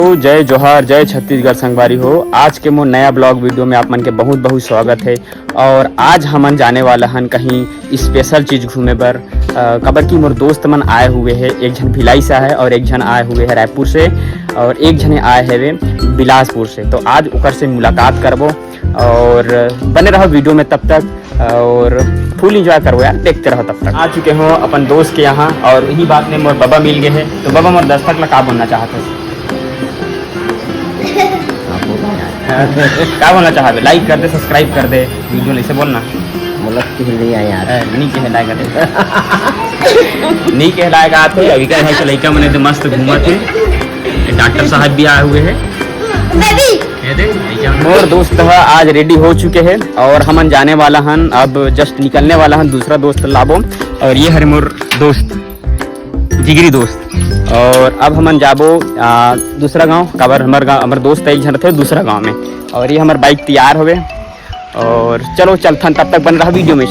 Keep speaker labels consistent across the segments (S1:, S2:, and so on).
S1: तो जय जोहार जय छत्तीसगढ़ संगवारी हो। आज के मोर नया ब्लॉग वीडियो में आप मन के बहुत बहुत स्वागत है। और आज हमन जाने वाला हन कहीं स्पेशल चीज़ घूमे बर। कबर की मोर दोस्त मन आए हुए हैं, एक जन भिलाई से है और एक जन आए हुए है रायपुर से और एक जने आए है वे बिलासपुर से। तो आज उकर से मुलाकात करबो और बने रहो वीडियो में तब तक और फुल इंजॉय करो यार, देखते रहो तब तक। आ चुके हो अपन दोस्त के यहाँ और यही बात में मोर बाबा मिल गए हैं। तो बाबा मोर दस्तक ला का बोलना चाहते हैं? क्या बोलना चाहते? लाइक कर दे, सब्सक्राइब कर दे वीडियो ऐसे बोलना।
S2: मतलब नहीं आया यार,
S1: नहीं कहलाएगा नहीं कहलाएगा। आते अभी क्या है कि लड़का मैंने तो मस्त घूमा थे। डॉक्टर साहब भी आए हुए हैं। मोर दोस्त है आज रेडी हो चुके हैं और हमन जाने वाला हन, अब जस्ट निकलने वाला हन दूसरा दोस्त लाबो। और ये हरे मोर दोस्त जिगरी दोस्त। और अब हमन जाबो दूसरा गांव। काबर हमार दोस्त एक जन थे दूसरा गांव में और ये हमार बाइक तैयार होवे और चलो चलथन, तब तक बन रहा वीडियो में।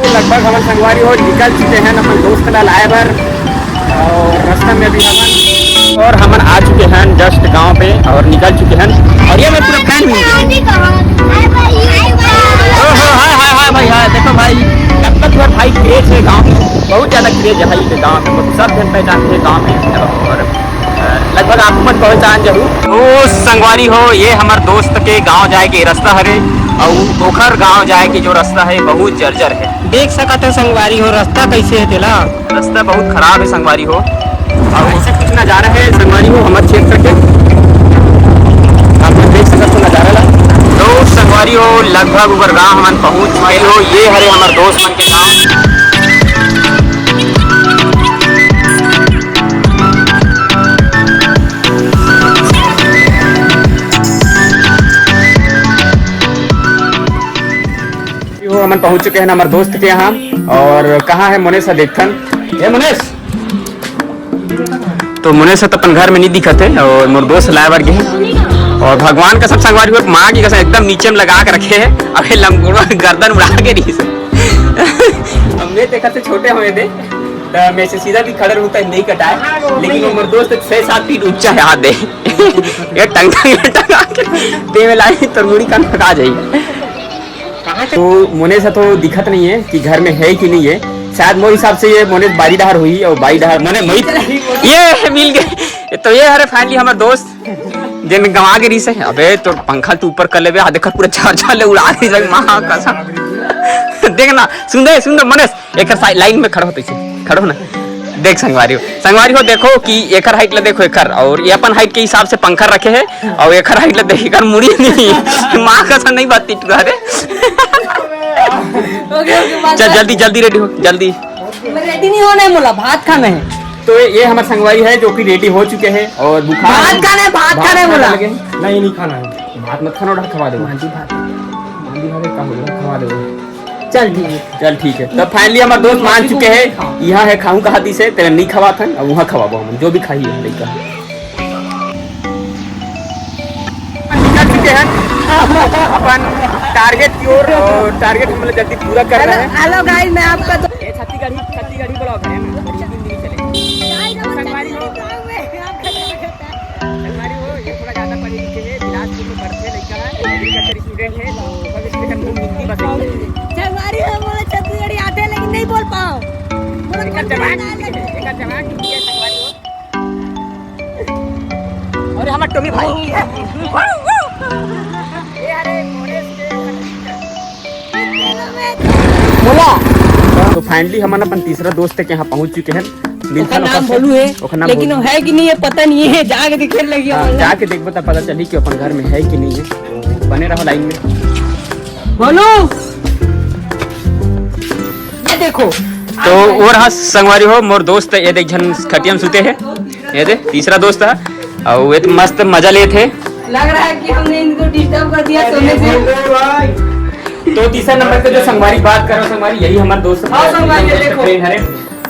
S1: लगभग हमन संगवारी हो निकल चुके हैं अपन दोस्त ला लाए बर और रास्ता में भी हमन आ चुके हैं जस्ट गांव पे और निकल चुके हैं। और ये मैं पूरा फैन हूँ। हाय भाई, हाय देखो भाई, कब तक भाई क्रेज है गांव में, बहुत ज़्यादा क्रेज है भाई गांव में। सब जन पहचानते हैं गांव में और लगभग आप मत पहचान जरूर। तो संगवारी हो ये हमार दोस्त के गांव जाए के रास्ता हरे और ओखर गांव जाए के जो रास्ता है बहुत जर्जर है।
S2: देख सकते हो संगवारी हो रास्ता कैसे है तेला।
S1: रास्ता बहुत खराब है संगवारी हो और ऐसे कुछ नज़ारा है संगवारी हो हमारे क्षेत्र के। आप देख सकते हो नज़ारा ला। तो संगवारी हो लगभग ऊपर गाँव हमन पहुँच गए हो। ये हरे हमारे दोस्त मन के गाँव। हमन पहुंच चुके हैं हमारे दोस्त के यहाँ। और कहाँ है मुनेश? देखथन ये मुनेश। तो मुनेश तो अपन घर में नहीं दिखत है और मोर दोस्त लाए बर गए और भगवान का सब संगवारी हो माँ की कसम एकदम नीचे में लगा के रखे है। अबे लंगोड़ा गर्दन उड़ा के रही से। हमने देखा थे छोटे हुए थे तो मैं से सीधा भी खड़े रहता नहीं कटाए, लेकिन मोर दोस्त 6-7 फीट ऊंचा है। हाथ दे ये टंगा के दे में लाई तो मुड़ी कान फटा जाएगी। तो मुनेश तो दिखत नहीं है कि घर में है कि नहीं है। शायद मोर हिसाब से ये मुनेश बारी डहार हुई और बारी डहार मैंने ये मिल गए। तो ये हरे फाइनली हमारे दोस्त जिन गंवा के रही से। अबे तो पंखा तू ऊपर कर ले देखा पूरा चार उड़ा दी माँ कसम। देखना सुंदर सुंदर मुनेश एक लाइन में खड़ो तो खड़ो ना। देख संगवारी हो देखो कि एकर हाइट ला देखो एकर और ये अपन हाइट के हिसाब से पंखा रखे है और एकर हाइट ला देख कर मुड़ी नहीं माँ कसम नहीं बात टिट रहा। चल जल्दी रेडी हो, जल्दी।
S2: रेडी नहीं होना है, मोला भात खाना है।
S1: तो ये हमारे संगवारी है जो कि रेडी हो चुके हैं और
S2: भात खाना है मोला।
S1: नहीं खाना है, भात मत खाना, खवा दो खवा दो। चल ठीक है। तो फाइनली हमारे दोस्त मान चुके हैं। यहाँ है खाऊं कहा दी से तेरे नहीं खवा था और वहाँ खवाबो हम जो भी खाई है लड़का। निकल चुके हैं अपन टारगेट की ओर और टारगेट मतलब जल्दी पूरा कर रहे हैं।
S2: हेलो गाइस, मैं आपका
S1: छत्ती गाड़ी ब्लॉग है ना। संगवारी हो ये थोड़ा ज़्यादा पढ़े लिखे हैं, बिलासपुर में पढ़ते लड़का है, एग्रीकल्चर स्टूडेंट है तो सब इसके मुंह मिट्टी बसेंगे।
S2: संगवारी हो मोला छत्तीसगढ़ी आते हैं लेकिन नहीं बोल पाओ।
S1: और हमारे टोमी भाई तो फाइनली हम अपन तीसरा दोस्त के यहाँ पहुँच चुके हैं।
S2: नाम बोलू है लेकिन है कि नहीं है पता नहीं है। जाके दिखे लगी
S1: जाके देख बता पता चली कि अपन घर में है कि नहीं है। बने रहो लाइन में।
S2: बोलू ये देखो।
S1: तो और हाँ संगवारी हो मोर दोस्त ये देख जन खटिया में सुते है। ये देख तीसरा दोस्त है और ये तो मस्त मजा लिए थे।
S2: लग रहा है कि हमने इनको डिस्टर्ब कर दिया सोने से।
S1: तो तीसरा नंबर पे जो संगवारी बात करो संगवारी यही हमारे दोस्त है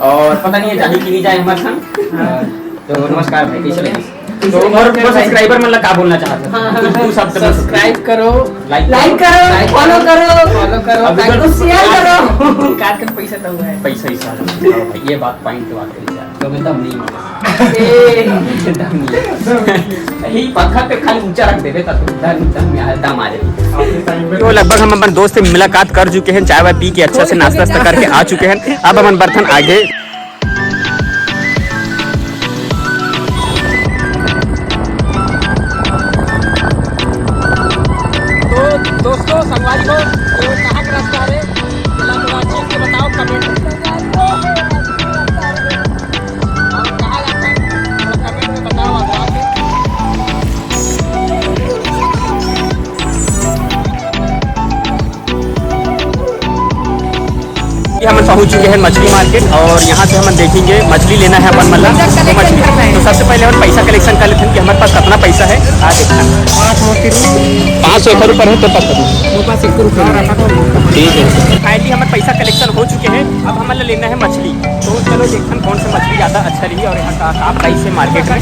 S1: और पता नहीं है जाही कि नहीं जाए हमारे संग। तो नमस्कार भाई, कैसे लगे? तो और वो सब्सक्राइबर मतलब क्या बोलना चाहते हैं तू सब
S2: सब्सक्राइब करो,
S1: लाइक
S2: करो, फॉलो करो,
S1: अब
S2: लाइक को शेयर करो। काट कर पैसा तो हुआ है।
S1: पैसा ही सारा ये बात पॉइंट की बात करी यार तो मैं दम नहीं दम नहीं यही पंखा पे खाली ऊंचा रख देवे ता तो दम आ जाए। तो लगभग हम अपन दोस्त से मुलाकात कर चुके हैं, चाय वाय पी के अच्छा से नाश्ता करके आ चुके हैं। अब अपन बर्तन आगे दोस्तों संगवारी को तो कहाँ का रास्ता है जरा थोड़ा अच्छे से बताओ कमेंट और कहाँ जाता है कमेंट में बताओ आप हम पहुंच चुके हैं मछली मार्केट और यहाँ से हम देखेंगे मछली लेना है अपन मतलब तो मछली तो सबसे पहले हम पैसा कलेक्शन कर लेते हैं कि हमारे पास कितना पैसा है आ देखना 500 रुपये है तो पास ठीक है। फाइनली हमारे पैसा कलेक्शन हो चुके हैं, अब हमें लेना है मछली। तो चलो देखते हैं कौन सी मछली ज़्यादा अच्छा रही और यहाँ का आप प्राइस है मार्केट में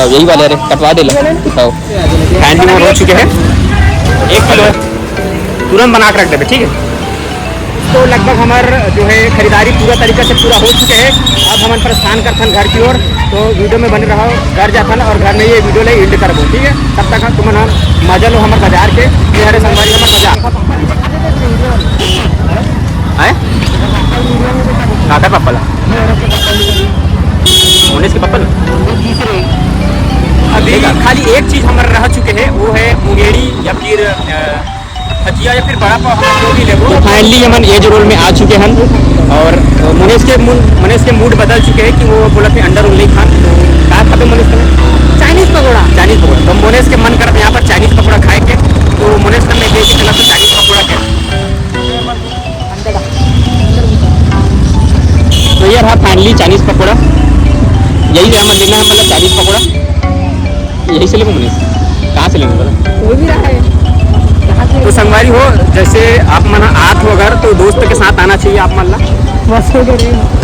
S1: यही वाले अरे कटवा दे फाइनली वो हो चुके हैं 1 किलो तुरंत बना कर रख देते ठीक है। तो लगभग हमारे जो है खरीदारी पूरा तरीके से पूरा हो चुके हैं। अब हम प्रस्थान करथन घर की ओर, तो वीडियो में बने रहो घर जाथन और घर में ये वीडियो ले एंड करबो ठीक है। तब तक तुम मजा लो हमारे बाजार के ये हरे संगवारी हमारे बाजार काकर पप्पल उन्नीस के पप्पल अभी खाली एक चीज़ हमारे रह चुके हैं वो है मुंगेरी या फिर खजिया या फिर बड़ा पाव जो भी ले। तो फाइनली हम एज रोल में आ चुके हैं और मनीष के मूड बदल चुके हैं कि वो बोला कि अंडर रोल नहीं खान तो कहा खाते मनीष का चाइनीज़ पकौड़ा तो मनीष के मन कर यहाँ पर चाइनीज़ पकौड़ा खाए के तो मनीष का मैं देख के चला तो चाइनीज़ पकौड़ा के तो ये रहा फाइनली चाइनीज़ पकौड़ा यही हमें लेना है मतलब चाइनीज़ पकौड़ा यही से लेंगे मनीष कहाँ से लेंगे बोला
S2: कोई भी रहा है
S1: तो संगवारी हो जैसे आप मना आत हो अगर तो दोस्त के साथ आना चाहिए आप मल्ला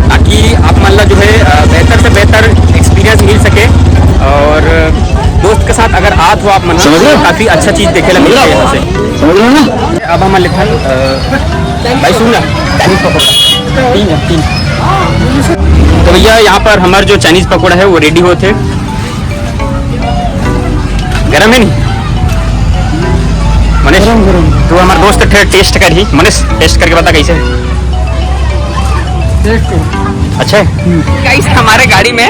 S1: ताकि आप मल्ला जो है बेहतर से बेहतर एक्सपीरियंस मिल सके और दोस्त के साथ अगर आत हो आप मना तो काफ़ी अच्छा चीज़ देखे मिल रहा है यहाँ से। अब हम लिखन भाई सुन ना चाइनीज़ पकौड़ा 3 तो भैया यहाँ पर हमारे जो चाइनीज़ पकौड़ा है वो रेडी होते गरम है नहीं मनीष तो हमारे दोस्त टेस्ट कर ही मनीष टेस्ट करके बता कैसे अच्छा है गाइस हमारे गाड़ी में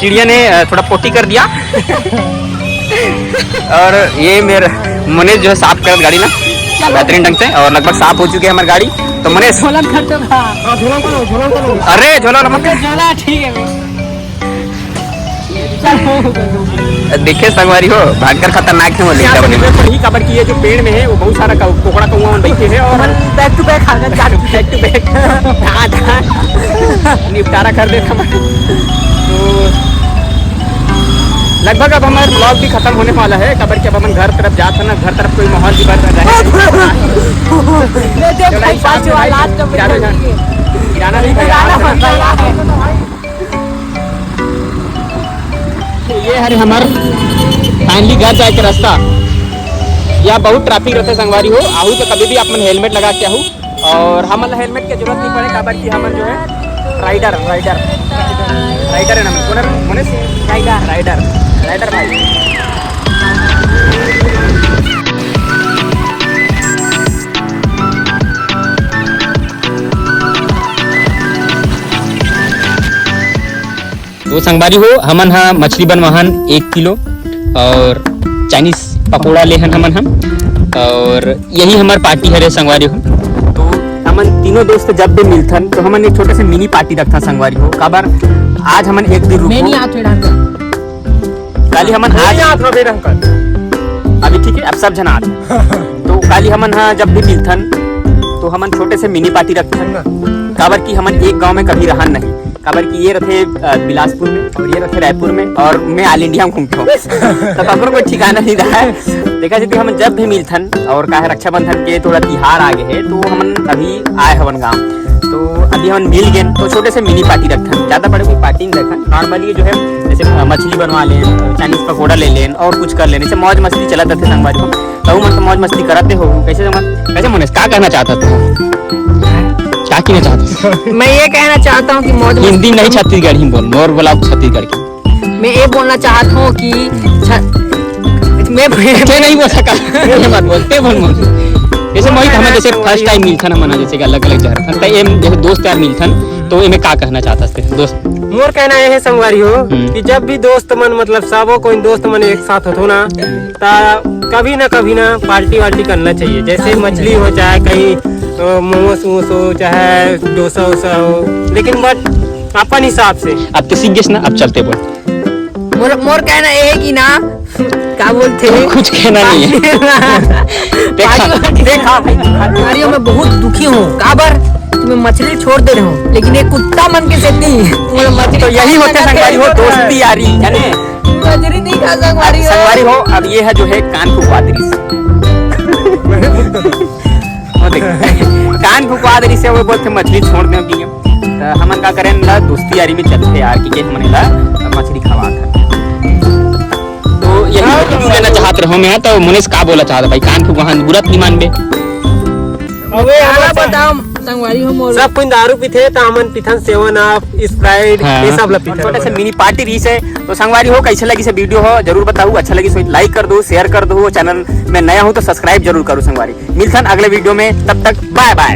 S1: चिड़िया ने थोड़ा पोटी कर दिया और ये मेरा मनीष जो है साफ कर गाड़ी ना बेहतरीन ढंग से और लगभग साफ हो चुकी है हमारी गाड़ी। तो मनीष अरे झोला ठीक है देखिए संगवारी हो भागकर खतरनाक है वो ही खबर की है जो पेड़ में है वो बहुत सारा कोकड़ा कौआ बैठे हैं और बैक टू बैक निपटारा कर देता तो लगभग अब हमारा ब्लॉग भी खत्म होने वाला है। खबर के अब हम घर तरफ जाते हैं ना घर तरफ कोई माहौल भी बढ़ रहा है ये है हमारे फाइनली घर जाए के रास्ता। यहाँ बहुत ट्रैफिक रहते संगवारी हो आहू तो कभी भी आप मन हेलमेट लगा के आहू और हम हेलमेट की जरूरत नहीं पड़े काबर की हम जो है राइडर है ना मनीष राइडर भाई तो संगवारी हो हमन हा मछली बनवाहन 1 किलो और चाइनीज पकौड़ा लेहन हमन हम और यही हमार पार्टी है रे संगवारी हो। तो हमन तीनों दोस्त जब भी मिलथन तो हमन एक छोटे से मिनी पार्टी रखता संगवारी हो काबर आज हमन एक दिन रुको काली हमन आज अभी ठीक है अब सब जना तो काली हमन हा जब भी मिलथन तो हमन छोटे से मिनी पार्टी रखथन काबर की हमन एक गांव में कभी रहन नहीं काबर की ये रथे बिलासपुर में और ये रथे रायपुर में और मैं ऑल इंडिया में घूमता हूँ तो कबर कोई ठिकाना नहीं रहा है। देखा जाए हम जब भी मिलथन और का है रक्षाबंधन के थोड़ा तिहार आगे है तो हम अभी आए हवन गाँव, तो अभी हम मिल गए तो छोटे से मिनी पार्टी रखन, ज़्यादा बड़े कोई पार्टी नहीं रखन, नॉर्मली जो है जैसे मछली बनवा लें, चाइनीज पकौड़ा ले लें और कुछ कर लेने से मौज मस्ती चला थे संगवारी को। तो मन तो मौज मस्ती कराते हो कैसे मोनेश क्या कहना चाहता तू, क्या कहना चाहता?
S3: मैं ये कहना चाहता हूँ कि मौज
S1: हिंदी नहीं छत्तीसगढ़ ही बोल, और बोला छत्तीसगढ़ की।
S3: मैं ये बोलना चाहता हूँ कि मैं
S1: नहीं बोल सका ये मत बोलते बोल जैसे मोहित हमें जैसे फर्स्ट टाइम मिलथन हमना जैसे कि अलग अलग जगह त एम जैसे दोस्त यार मिलथन तो एमे का कहना चाहता थे दोस्त?
S4: मोर कहना ये है संगवारी हो कि जब भी दोस्त मन मतलब सबो कोई दोस्त मन एक साथ होतो ना ता कभी ना पार्टी वार्टी करना चाहिए, जैसे मछली हो चाहे कहीं मोमोस हो चाहे डोसा वोसा हो, लेकिन बट अपन हिसाब से।
S1: अब तो सीख गए ना, अब चलते बोल।
S3: मोर कहना ये है कि ना क्या बोलते
S1: कुछ कहना नहीं है।
S3: देखा भाई मैं बहुत दुखी हूँ, काबर मैं मछली छोड़ दे रहा हूँ लेकिन एक कुत्ता मन के सेती
S1: तो यही होते संगवारी हो, दोस्ती यारी यानी
S3: मछली नहीं खा
S1: संगवारी हो। अब ये है जो है कान फुकवा दरी कान फुकवा दरी से वो बोलते मछली छोड़ दे दिए तो हमन का करें ला दोस्ती यारी में चलते यार कि हमने ला मछली खवा कर। तो यही वीडियो लेना चाहत रहो मैं, तो मुनेश का बोला चाहता भाई कान फुकवा बुरा नहीं मानबे।
S4: अबे
S3: बताओ संगवारी हो मोर
S4: सब कोई दारू पीते तो हमन पिथन 7 स्प्राइट ये सब ला पीते।
S1: छोटा सा मिनी पार्टी रही है तो संगवारी हो कैसे लगी से वीडियो हो जरूर बताओ, अच्छा लगी तो लाइक कर दो, शेयर कर दो, चैनल में नया हो तो सब्सक्राइब जरूर करो संगवारी। मिलथन अगले वीडियो में, तब तक बाय बाय।